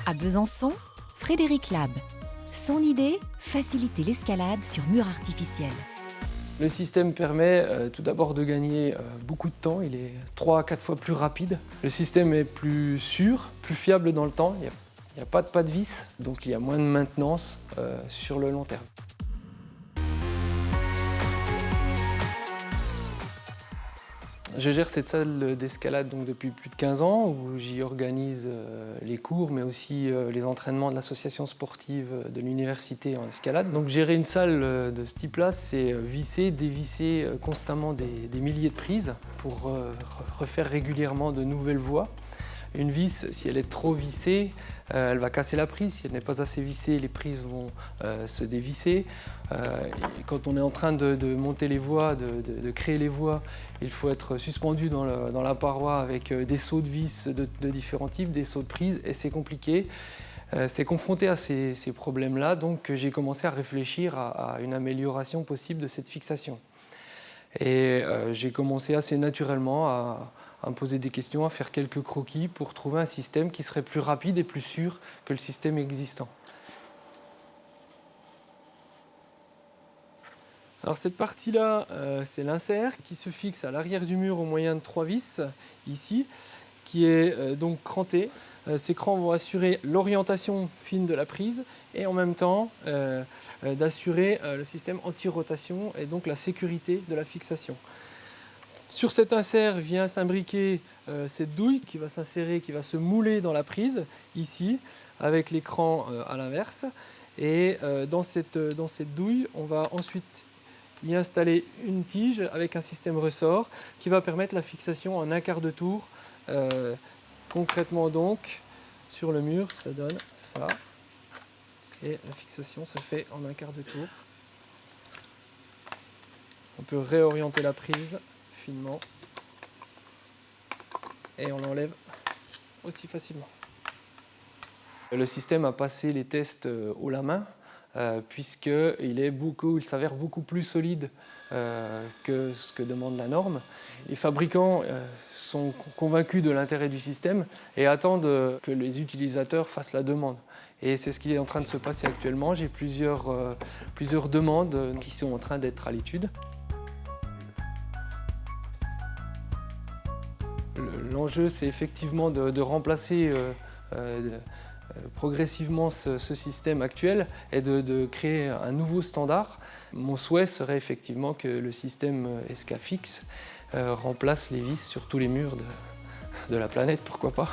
À Besançon, Frédéric Lab. Son idée, faciliter l'escalade sur mur artificiel. Le système permet tout d'abord de gagner beaucoup de temps, il est 3 à 4 fois plus rapide. Le système est plus sûr, plus fiable dans le temps, il n'y a pas de vis, donc il y a moins de maintenance sur le long terme. Je gère cette salle d'escalade depuis plus de 15 ans où j'y organise les cours mais aussi les entraînements de l'association sportive de l'université en escalade. Donc gérer une salle de ce type-là, c'est visser, dévisser constamment des milliers de prises pour refaire régulièrement de nouvelles voies. Une vis, si elle est trop vissée, elle va casser la prise. Si elle n'est pas assez vissée, les prises vont se dévisser. Quand on est en train de monter les voies, de créer les voies, il faut être suspendu dans la paroi avec des sauts de vis de différents types, des sauts de prise, et c'est compliqué. C'est confronté à ces problèmes-là, donc j'ai commencé à réfléchir à une amélioration possible de cette fixation. Et j'ai commencé assez naturellement à me poser des questions, à faire quelques croquis pour trouver un système qui serait plus rapide et plus sûr que le système existant. Alors cette partie-là, c'est l'insert qui se fixe à l'arrière du mur au moyen de 3 vis, ici, qui est donc cranté. Ces crans vont assurer l'orientation fine de la prise et en même temps d'assurer le système anti-rotation et donc la sécurité de la fixation. Sur cet insert vient s'imbriquer cette douille qui va s'insérer, qui va se mouler dans la prise, ici, avec l'écran à l'inverse. Et dans cette douille, on va ensuite y installer une tige avec un système ressort qui va permettre la fixation en un quart de tour. Concrètement donc, sur le mur, ça donne ça. Et la fixation se fait en un quart de tour. On peut réorienter la prise finement et on l'enlève aussi facilement. Le système a passé les tests haut la main puisqu'il s'avère beaucoup plus solide que ce que demande la norme. Les fabricants sont convaincus de l'intérêt du système et attendent que les utilisateurs fassent la demande. Et c'est ce qui est en train de se passer actuellement. J'ai plusieurs demandes qui sont en train d'être à l'étude. L'enjeu, c'est effectivement de remplacer progressivement ce système actuel et de créer un nouveau standard. Mon souhait serait effectivement que le système ESCAFIX remplace les vis sur tous les murs de la planète, pourquoi pas.